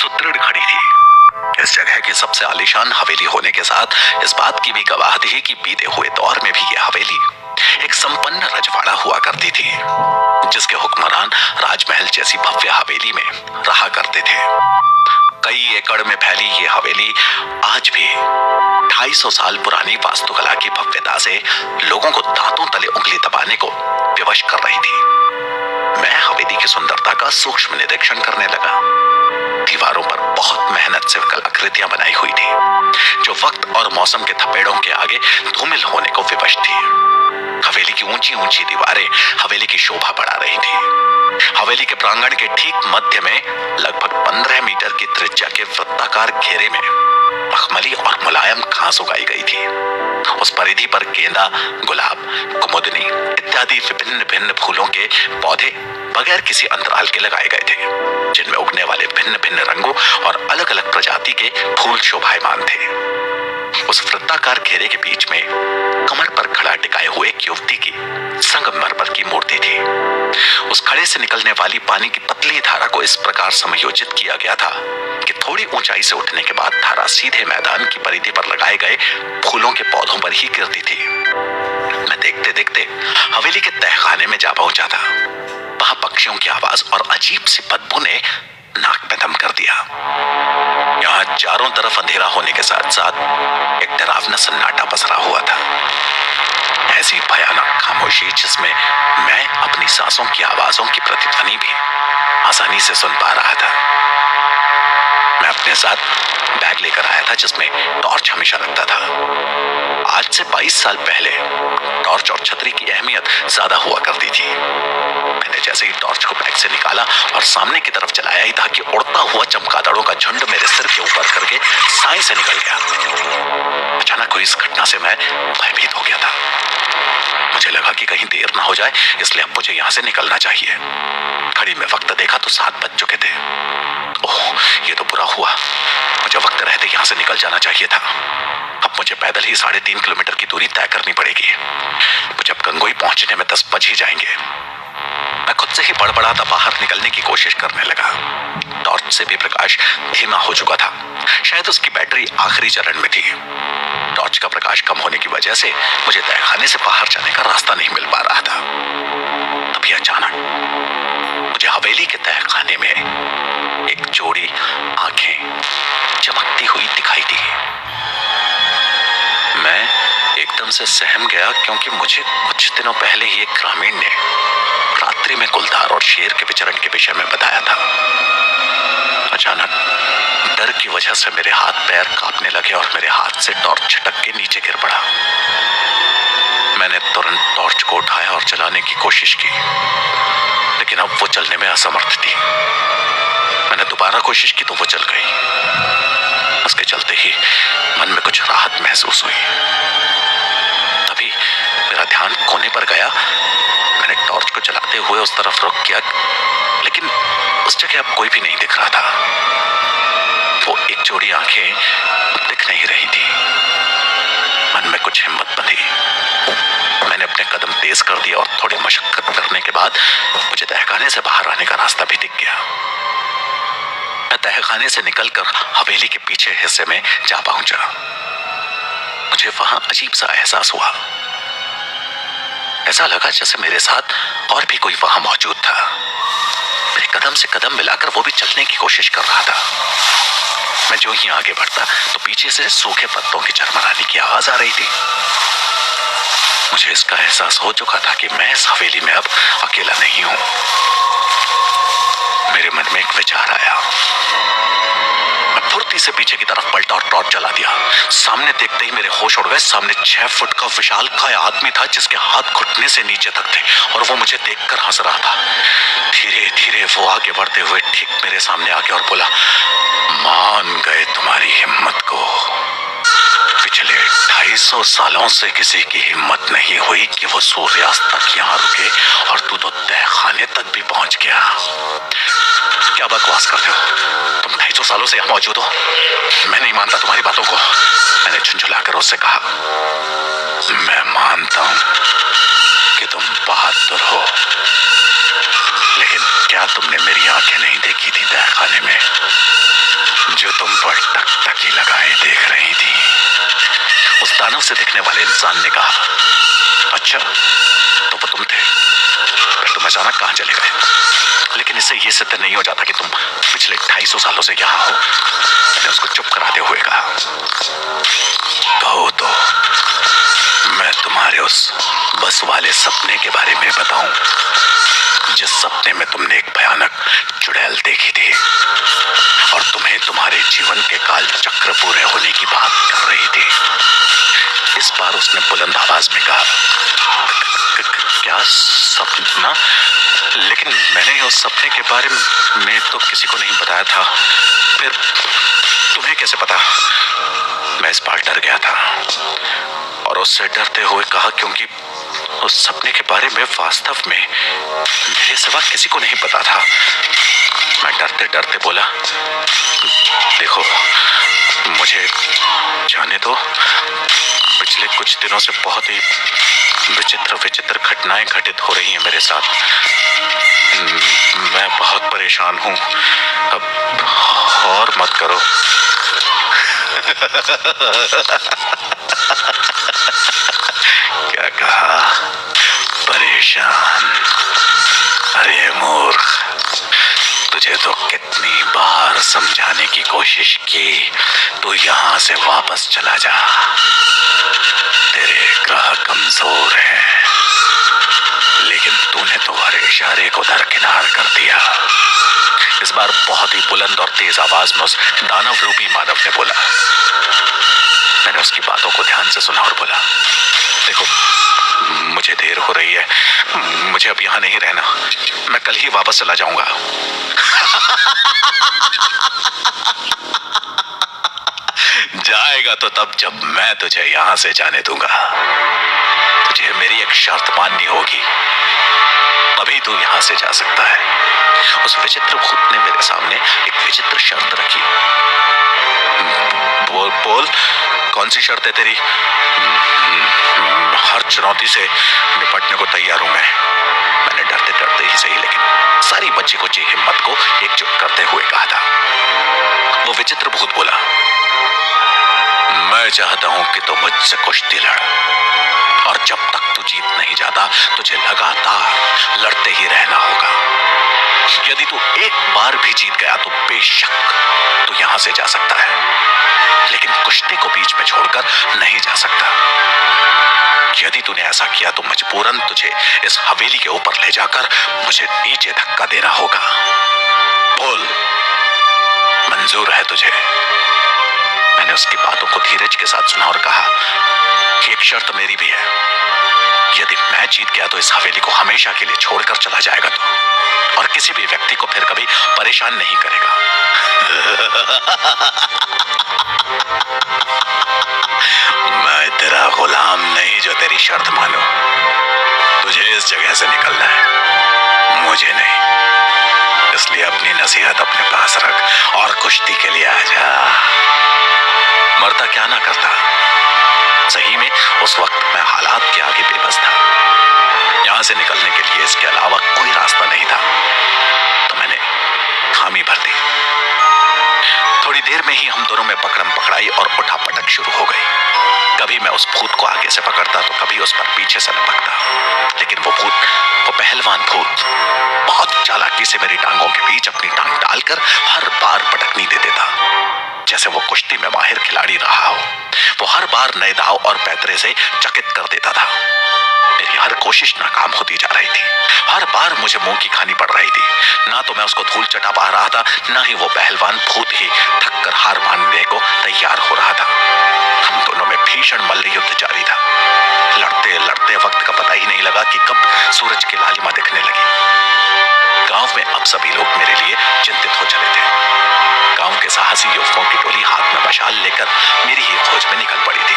सुदृढ़ खड़ी थी। इस जगह की सबसे आलीशान हवेली होने के साथ इस बात की भी गवाह थी कि बीते हुए दौर में भी यह हवेली एक संपन्न रजवाड़ा हुआ करती थी, जिसके हुक्मरान राजमहल जैसी भव्य हवेली में रहा करते थे। कई एकड़ में फैली ये हवेली आज भी 250 साल पुरानी वास्तुकला की भव्यता से लोगों को दांतों तले उंगली दबाने को विवश कर रही थी। मैं हवेली की सुंदरता का सूक्ष्म निरीक्षण करने लगा। दीवारों पर बहुत मेहनत से कलाकृतियां बनाई हुई थी, जो वक्त और मौसम के थपेड़ों के आगे धूमिल होने को विवश थी। हवेली की ऊंची ऊंची दीवारें हवेली की शोभा बढ़ा रही थी। हवेली के प्रांगण के ठीक मध्य में लगभग 15 मीटर की त्रिज्या के वृत्ताकार घेरे में मखमली और मुलायम घास उगाई गई थी। उस परिधि पर गेंदा, गुलाब, कुमुदनी इत्यादि विभिन्न भिन्न फूलों के पौधे बगैर किसी अंतराल के लगाए गए थे, जिनमें उगने वाले भिन्न भिन्न रंगों और अलग अलग प्रजाति के फूल शोभायमान थे। उस वृत्ताकार घेरे के बीच में कमर पर खड़ा टिकाए हुए एक युवती की संगमरमर की मूर्ति थी। उस खड़े से निकलने वाली पानी की पतली धारा को इस प्रकार समायोजित किया गया था कि थोड़ी ऊंचाई से उठने के बाद धारा सीधे मैदान की परिधि पर लगाए गए फूलों के पौधों पर ही गिरती थी। मैं देखते देखते हवेली के तहखाने में जा पहुंचा था। वहां पक्षियों की आवाज और अजीब सी बदबू ने नाक में दम कर दिया। यहाँ चारों तरफ अंधेरा होने के साथ साथ एक डरावना सन्नाटा पसरा हुआ था। ऐसी भयानक खामोशी जिसमें मैं अपनी सांसों की आवाजों की प्रतिध्वनि भी आसानी से सुन पा रहा था। मैं अपने साथ बैग लेकर आया था जिसमें टॉर्च हमेशा रखता था। आज से 22 साल पहले टॉर्च और छतरी की अहमियत ज्यादा हुआ करती थी। मैंने जैसे ही टॉर्च को बैग से निकाला और सामने की तरफ चलाया ही था कि उड़ता हुआ चमगादड़ों का झुंड मेरे सिर के ऊपर करके साए से निकल गया। अचानक हुई इस घटना से मैं भयभीत हो गया था। मुझे लगा कि कहीं देर ना हो जाए, इसलिए अब मुझे यहाँ से निकलना चाहिए। घड़ी में वक्त देखा तो 7 बज चुके थे। ओह, ये तो बुरा हुआ। मुझे वक्त रहते यहाँ से निकल जाना चाहिए था। अब मुझे पैदल ही 3.5 किलोमीटर की दूरी तय करनी पड़ेगी। मुझे अब गंगोई पहुंचने में 10 बज ही जाएंगे। मैं खुद से ही बड़बड़ाता बाहर निकलने की कोशिश करने लगा। टॉर्च से भी प्रकाश धीमा हो चुका था। शायद उसकी बैटरी आखिरी चरण में थी। टॉर्च का प्रकाश कम होने की वजह से मुझे तहखाने से बाहर जाने का रास्ता नहीं मिल पा रहा था। तभी अचानक मुझे हवेली के तहखाने में एक जोड़ी आंखें चमकती हुई दिखाई दी। मैं एकदम से सहम गया, क्योंकि मुझे कुछ दिनों पहले ही एक ग्रामीण ने रात्रि में गुलदार और शेर के विचरण के विषय में बताया था। अचानक डर की वजह से मेरे हाथ पैर कांपने लगे और मेरे हाथ से टॉर्च छटक के नीचे गिर पड़ा। मैंने तुरंत टॉर्च को उठाया और चलाने की कोशिश की, लेकिन अब वो चलने में असमर्थ थी। मैंने दोबारा कोशिश की तो वो चल गई। उसके चलते ही मन में कुछ राहत महसूस हुई। तभी मेरा ध्यान कोने पर गया। मैंने टॉर्च को चलाते हुए उस तरफ रुख किया, लेकिन उस जगह अब कोई भी नहीं दिख रहा था। वो एक जोड़ी आंखें दिख नहीं रही थी। मन में कुछ हिम्मत बंधी। मैंने अपने कदम तेज कर दिए और थोड़ी मशक्कत करने के बाद मुझे तहखाने से बाहर आने का रास्ता भी दिख गया। मैं तहखाने से निकलकर हवेली के पीछे हिस्से में जा पहुंचा। मुझे वहां अजीब सा एहसास हुआ। ऐसा लगा जैसे मेरे साथ और भी कोई वहां मौजूद था। मेरे कदम से कदम मिलाकर वो भी चलने की कोशिश कर रहा था। मैं जो ही आगे बढ़ता तो पीछे से सूखे पत्तों की झरमराने की आवाज आ रही थी। मुझे इसका एहसास हो चुका था कि मैं इस हवेली में अब अकेला नहीं हूं। मेरे मन में एक विचार आया। मैं फुर्ती से पीछे की तरफ पलटा और टॉर्च जला दिया। सामने देखते ही मेरे होश उड़ गए। सामने 6 फुट का विशालकाय आदमी था, जिसके हाथ घुटने से नीचे तक थे और वो मुझे देखकर हंस रहा था। धीरे धीरे वो आगे बढ़ते हुए ठीक मेरे सामने आके और बोला, मान गए तुम्हारी हिम्मत को। पिछले 250 सालों से किसी की हिम्मत नहीं हुई कि वो सूर्यास्त तक यहाँ रुके, और तू तो तहखाने तक भी पहुंच गया। क्या बकवास करते हो? तुम 250 सालों से यहाँ मौजूद हो। मैं नहीं मानता तुम्हारी बातों को। मैंने झुंझुलाकर उससे कहा, मैं मानता हूं कि तुम बहादुर हो, लेकिन क्या तुमने मेरी आंखें नहीं देखी थी तहखाने में? जो तुम पर टकटकी लगाए देख रही थी। उस दानव से दिखने वाले इंसान ने कहा, अच्छा तो वो तुम थे, फिर तुम अचानक कहां चले गए? लेकिन इससे यह सिद्ध नहीं हो जाता कि तुम पिछले 250 सालों से यहां हो। मैंने उसको चुप कराते हुए कहा, कहो तो मैं तुम्हारे उस बस वाले सपने के बारे में बताऊं, जिस सपने में तुमने एक भयानक चुड़ैल देखी थी और तुम्हें तुम्हारे जीवन के काल चक्र पूरे होने की बात कर रही थी। इस बार उसने बुलंद आवाज में कहा, क्या सपना? लेकिन मैंने उस सपने के बारे में तो किसी को नहीं बताया था। फिर तुम्हें कैसे पता? मैं इस बार डर गया था और उससे डरते हुए कहा, क्योंकि उस सपने के बारे में वास्तव में मेरे सिवा किसी को नहीं पता था। मैं डरते डरते बोला, देखो मुझे जाने दो। पिछले कुछ दिनों से बहुत ही विचित्र घटनाएं घटित हो रही हैं मेरे साथ। मैं बहुत परेशान हूं। अब और मत करो। क्या कहा? परेशान? अरे मूर्ख, तुझे तो कितनी बार समझाने की कोशिश की, तू यहां से वापस चला जा। तेरे ग्रह कमजोर हैं, लेकिन तूने तो हर इशारे को दरकिनार कर दिया। इस बार बहुत ही बुलंद और तेज आवाज में उस दानव रूपी मानव ने बोला। मैंने उसकी बातों को ध्यान से सुना और बोला, देखो मुझे देर हो रही है, मुझे अब यहां नहीं रहना, मैं कल ही वापस चला जाऊंगा। जाएगा तो तब जब मैं तुझे यहां से जाने दूंगा। तुझे मेरी एक शर्त माननी होगी, तभी तू यहां से जा सकता है। उस विचित्र भूत ने मेरे सामने एक विचित्र शर्त रखी। बोल बोल, कौन सी शर्त है तेरी? हर चुनौती से निपटने को तैयार हूं मैं। मैंने डरते डरते ही सही, लेकिन सारी बच्ची कुची हिम्मत को एकजुट करते हुए कहा था। वो विचित्र भूत बोला, मैं चाहता हूं कि तू मुझसे कुश्ती लड़, और जब तक तू जीत नहीं जाता तुझे लगातार लड़ते ही रहना होगा। यदि तू एक बार भी जीत गया तो बेशक तू यहां से जा सकता है, लेकिन कुश्ती को बीच में छोड़कर नहीं जा सकता। यदि तूने ऐसा किया तो मजबूरन तुझे इस हवेली के ऊपर ले जाकर मुझे नीचे धक्का देना होगा। बोल, मंजूर है तुझे? मैंने उसकी बातों को धीरज के साथ सुना और कहा कि एक शर्त मेरी भी है। यदि मैं जीत गया तो इस हवेली को हमेशा के लिए छोड़कर चला जाएगा तू, और किसी भी व्यक्ति को फिर कभी परेशान नहीं करेगा। मैं तेरा गुलाम नहीं जो तेरी शर्त मानूं। तुझे इस जगह से निकलना है, मुझे नहीं। इसलिए अपनी नसीहत अपने पास रख और कुश्ती के लिए आ जा। मरता क्या ना करता। सही में उस वक्त मैं हालात के आगे बेबस था। यहां से निकलने के लिए इसके अलावा कोई रास्ता नहीं था, तो मैंने खामी भर दी। थोड़ी देर में ही हम दोनों में पकड़म पकड़ाई और उठापटक शुरू हो गई। कभी मैं उस भूत को आगे से पकड़ता तो कभी उस पर पीछे से लपकता, लेकिन वो भूत, वो पहलवान भूत, बहुत चालाकी से मेरी टांगों के बीच अपनी टांग डालकर हर बार पटकनी दे देता, जैसे वो कुश्ती में माहिर खिलाड़ी रहा हो। वो हर बार नए दाव और पैतरे से चकित कर देता था। मेरी हर कोशिश नाकाम होती जा रही थी। हर बार मुझे मुंह की खानी पड़ रही थी। ना तो मैं उसको धूल चटा पा रहा था, ना ही वो पहलवान भूत ही थक कर हार मानने को तैयार हो रहा था। हम दोनों में भीषण मल्ल युद्ध जारी था। लड़ते लड़ते वक्त का पता ही नहीं लगा कि कब सूरज की लालिमा दिखने लगी। गांव में अब सभी लोग मेरे लिए चिंतित हो चले थे। गांव के साहसी युवकों की टोली हाथ में मशाल लेकर मेरी ही खोज में निकल पड़ी थी।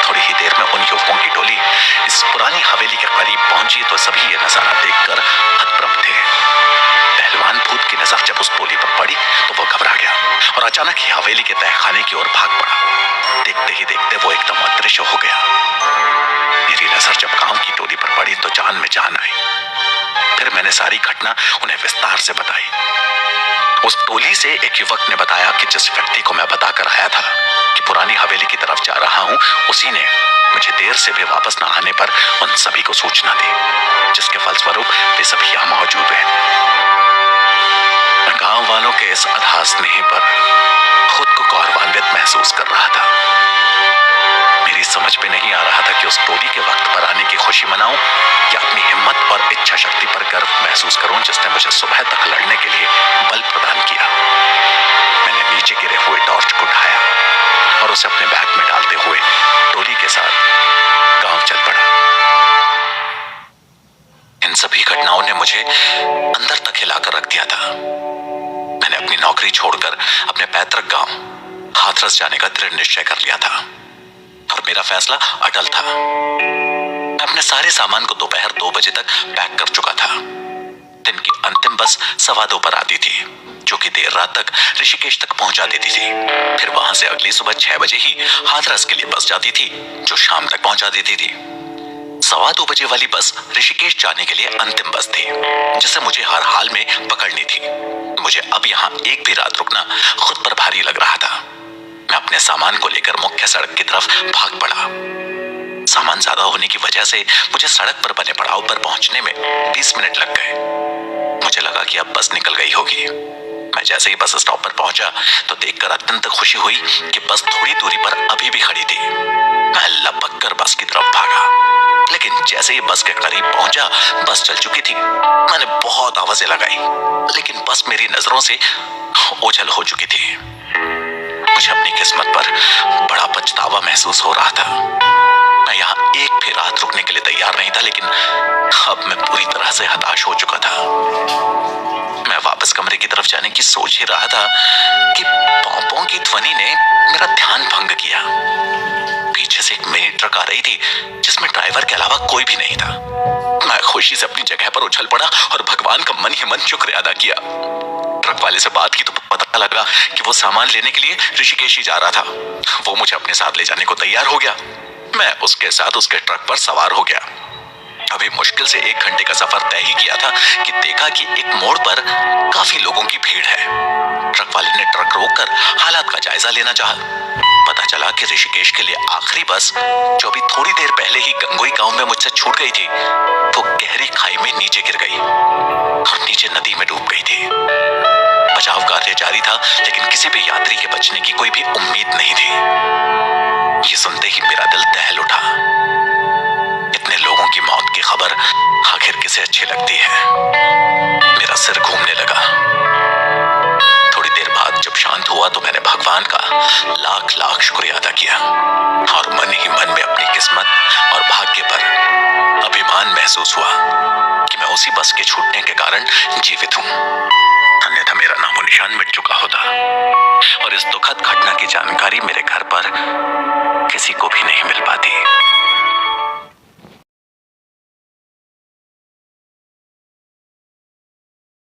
थोड़ी ही देर में उन युवकों की टोली इस पुरानी हवेली के करीब पहुंची तो सभी ये नजारा देखकर हतप्रभ थे। पहलवान भूत की नजर जब उस टोली पर पड़ी तो वो घबरा गया और अचानक ही हवेली के तहखाने की ओर भाग पड़ा। देखते ही देखते वो एकदम अदृश्य हो गया। मेरी नजर जब गांव की टोली पर पड़ी तो जान में जान आई। फिर मैंने सारी घटना उन्हें विस्तार से बताई। उस टोली से एक युवक ने बताया कि जिस व्यक्ति को मैं बताकर आया था कि पुरानी हवेली की तरफ जा रहा हूं, उसी ने मुझे देर से भी वापस न आने पर उन सभी को सूचना दी, जिसके फलस्वरूप वे सभी यहां मौजूद हैं। मैं गांव वालों के इस अथाह स्नेह पर खुद को गौरवान्वित महसूस कर रहा था। मेरी समझ में नहीं आ रहा था कि उस टोली के वक्त पर आने की खुशी मनाऊं या अपनी हिम्मत और इच्छा शक्ति पर गर्व महसूस करूं, जिसने मुझे सुबह तक लड़ने के लिए बल प्रदान किया। मैंने नीचे गिरे हुए टॉर्च को उठाया और उसे अपने बैग में डालते हुए टोली के साथ गांव चल पड़ा। इन सभी घटनाओं ने मुझे अंदर तक हिलाकर रख दिया था। मैंने अपनी नौकरी छोड़कर अपने पैतृक गांव हाथरस जाने का दृढ़ निश्चय कर लिया था और मेरा फैसला अटल था। मैं अपने सारे सामान को दोपहर 2 बजे तक पैक कर चुका था। दिन की अंतिम बस 2:15 पर आती थी, जो कि देर रात तक ऋषिकेश तक पहुंचा देती थी। फिर वहां से अगली सुबह 6 बजे ही हाथरस के लिए बस जाती थी, जो शाम तक पहुंचा देती थी। 2:15 बजे वाली बस ऋषिकेश जाने के लिए अंतिम बस थी, जिसे मुझे हर हाल में पकड़नी थी। मुझे अब यहाँ एक भी रात रुकना खुद पर भारी लग रहा था। मैं अपने सामान को लेकर मुख्य सड़क की तरफ भाग पड़ा। सामान ज्यादा होने की वजह से मुझे सड़क पर बने पड़ाव पर पहुंचने में 20 मिनट लग गए। मुझे लगा कि अब बस निकल गई होगी। मैं जैसे ही बस स्टॉप पर पहुंचा तो देखकर अत्यंत खुशी हुई कि बस थोड़ी दूरी पर अभी भी खड़ी थी। मैं लपक कर बस की तरफ भागा, लेकिन जैसे ही बस के करीब पहुंचा, बस चल चुकी थी। मैंने बहुत आवाजें लगाई, लेकिन बस मेरी नजरों से ओझल हो चुकी थी। मुझे अपनी किस्मत पर बड़ा पछतावा महसूस हो रहा था। मैं यहाँ एक भी रात रुकने के लिए तैयार नहीं था, लेकिन अब मैं पूरी तरह से हताश हो चुका था। मैं वापस कमरे की तरफ जाने की सोच ही रहा था कि पॉं-पॉं की ध्वनि ने मेरा ध्यान भंग किया। पीछे से एक मिनी ट्रक आ रही थी, जिसमें ड्राइवर के अलावा कोई भी नहीं था। मैं खुशी से अपनी जगह पर उछल पड़ा और भगवान का मन ही मन शुक्र अदा किया। ट्रक वाले से बात की तो पता लगा कि वो सामान लेने के लिए ऋषिकेश ही जा रहा था। वो मुझे अपने साथ ले जाने को तैयार हो गया। मैं उसके साथ उसके ट्रक पर सवार हो गया। अभी मुश्किल से 1 घंटे का सफर तय ही किया था कि देखा कि एक मोड़ पर काफी लोगों की भीड़ है। ट्रक वाले ने ट्रक रोककर हालात का जायजा लेना चाहा। पता चला कि ऋषिकेश के लिए आखिरी बस, जो अभी थोड़ी देर पहले ही गंगोई गांव में मुझसे छूट गई थी, वो गहरी खाई में नीचे गिर गई और नीचे नदी में डूब गई थी। बचाव कार्य जारी था, लेकिन किसी भी यात्री के बचने की कोई भी उम्मीद नहीं थी। ये सुनते ही मेरा दिल दहल उठा। इतने लोगों की मौत की खबर आखिर किसे अच्छी लगती है। मेरा सिर घूमने लगा। थोड़ी देर बाद जब शांत हुआ तो मैंने भगवान का लाख लाख शुक्रिया अदा किया और मन ही मन में अपनी किस्मत और भाग्य पर अभिमान महसूस हुआ कि मैं उसी बस के छूटने के कारण जीवित हूँ। अन्यथा मेरा नामो निशान मिट चुका होता और इस दुखद घटना की जानकारी मेरे घर पर किसी को भी नहीं मिल पाती।